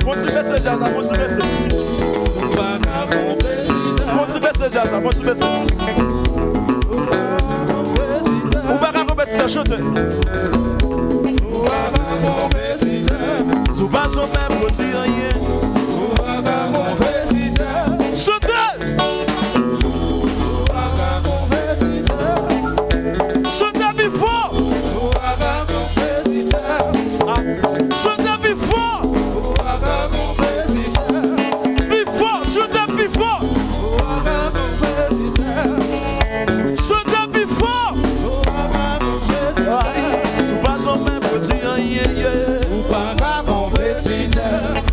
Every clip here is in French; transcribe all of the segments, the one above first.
Monte baisser jazz, monte baisser. Monte baisser jazz, monte baisser. Ou pas qu'à compétiteur chanter. Sous bas son même pour dire rien. Chantez. Chantez plus fort. Chantez plus fort. Plus fort, chantez plus fort. Chantez plus fort. Sous bas son même pour dire rien.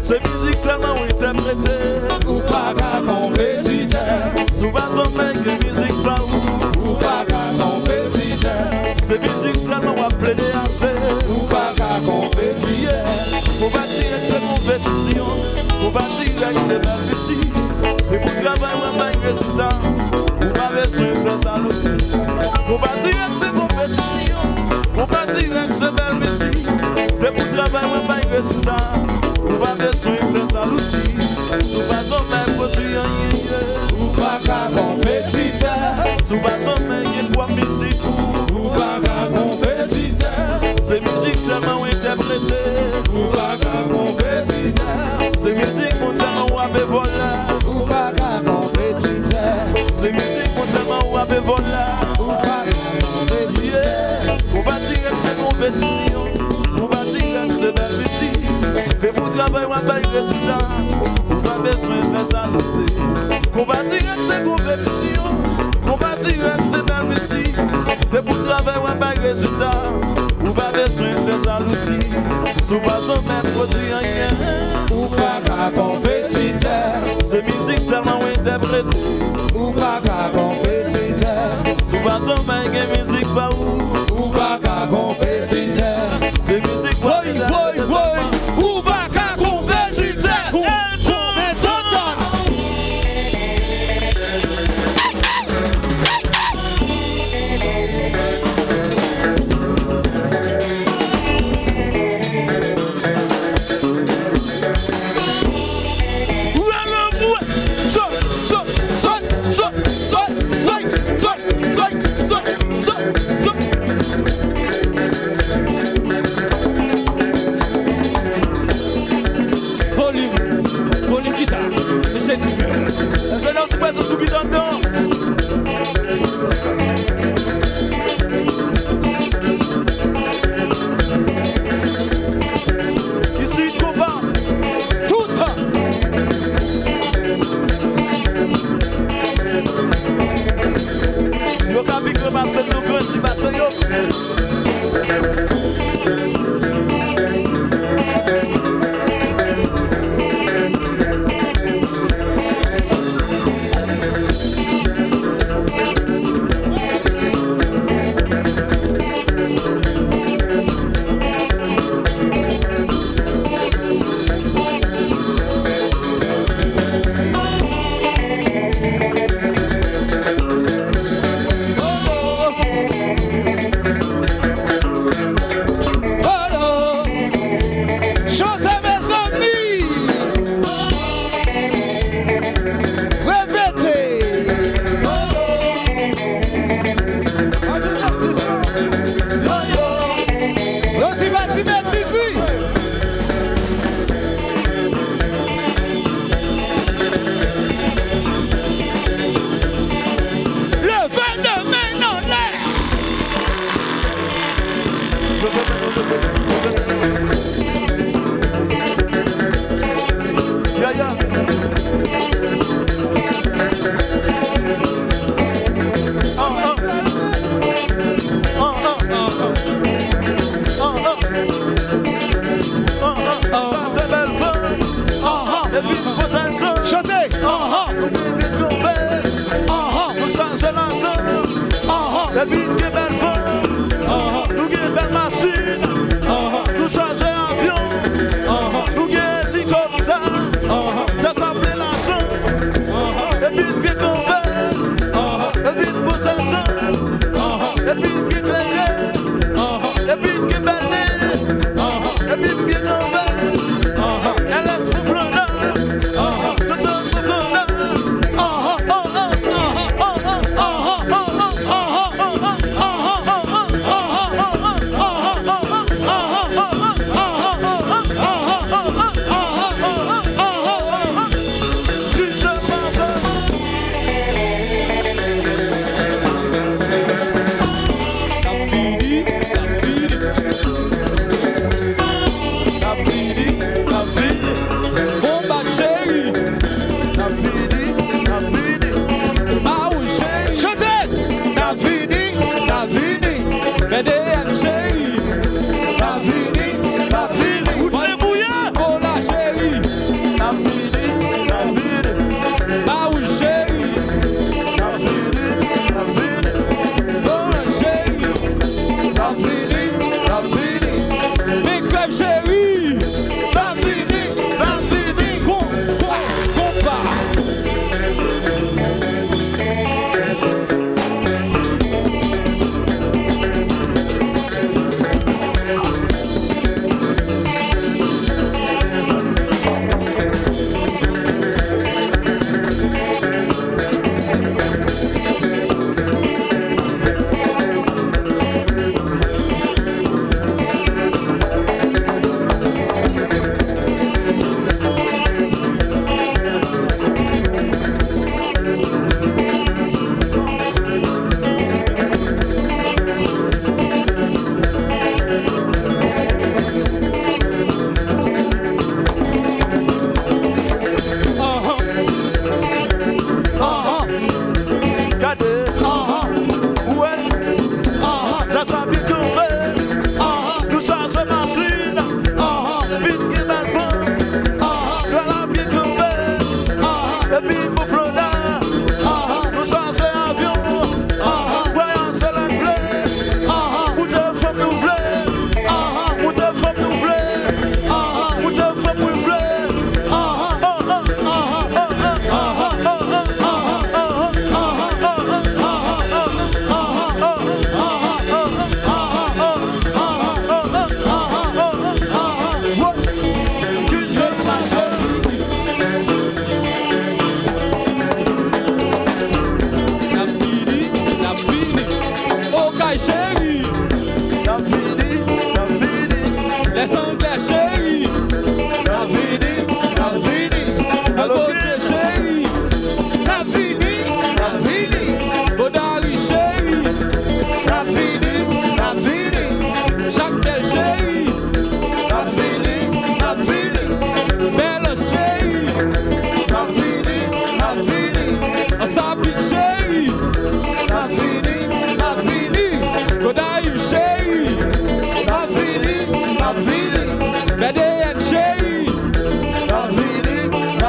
C'est musique seulement interprétée. Ou pas qu'à compétiteur. Sous bas son mec de musique pas où. Ou pas qu'à compétiteur. C'est musique seulement à plaider à faire. Ou pas qu'à compétiteur. Faut pas dire que c'est compétition. Faut pas dire que c'est la musique. Et pour travailler, on va y résultat. On va besoin de faire ça aussi. Faut pas dire que c'est compétition. Faut pas dire que c'est belle musique. Et pour travailler, on va y résultat. On va besoin de faire ça aussi. Sous pas son même produit en yé. Ou pas qu'à compétiteur. Sous pas son même yé pour musique. Ou pas qu'à compétiteur. C'est musique seulement interprétée. Ou pas qu'à compétiteur. C'est musique mon tellement ou abe vola. Ou pas qu'à compétiteur. C'est musique mon tellement ou abe vola. Ou pas qu'à compétiteur. On va dire que c'est compétition. On va dire que c'est belle musique. Et pour travailler, on va pas y résultat. On va besoin de faire ça aussi. On va dire que c'est compétition. On va dire que c'est belle musique. Et pour travailler, on va pas y résultat. On va besoin de faire ça aussi. Sous pas son même produit rien. Ou pas qu'à compétiteur. C'est musique seulement interprétée. Ou pas qu'à compétiteur. Sous pas son même musique pas où. Ou pas qu'à compétiteur. C'est musique pas où. Ou pas qu'à compétiteur. Volume guitare. C'est une gueule. Je n'en sais pas ce que vous entendez. Ici, combat. Tout. Yo kapik le Marcel nous grand si basse yo. And let's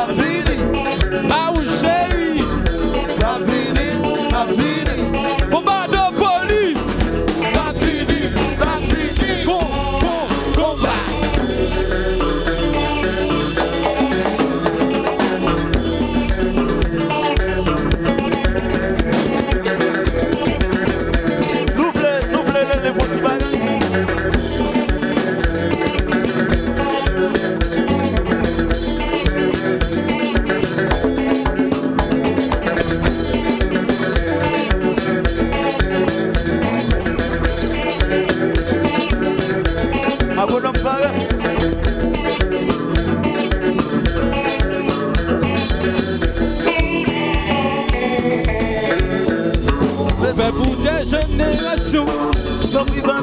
Ah oui, chérie. Combat de police. Combat. Fait pour des générations.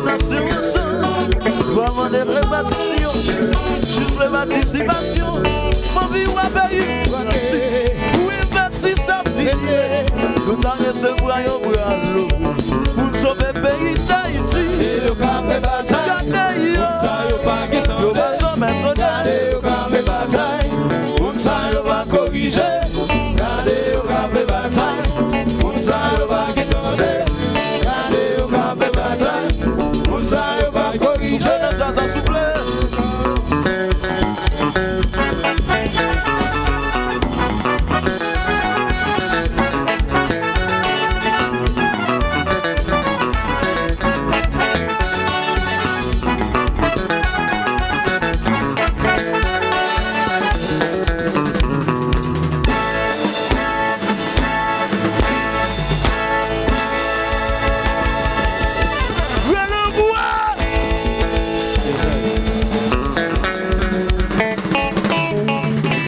Nation vraiment des répartitions, juste les participations. Mon vie ou à payer, ou investir sa vie. Tout en ce voyant,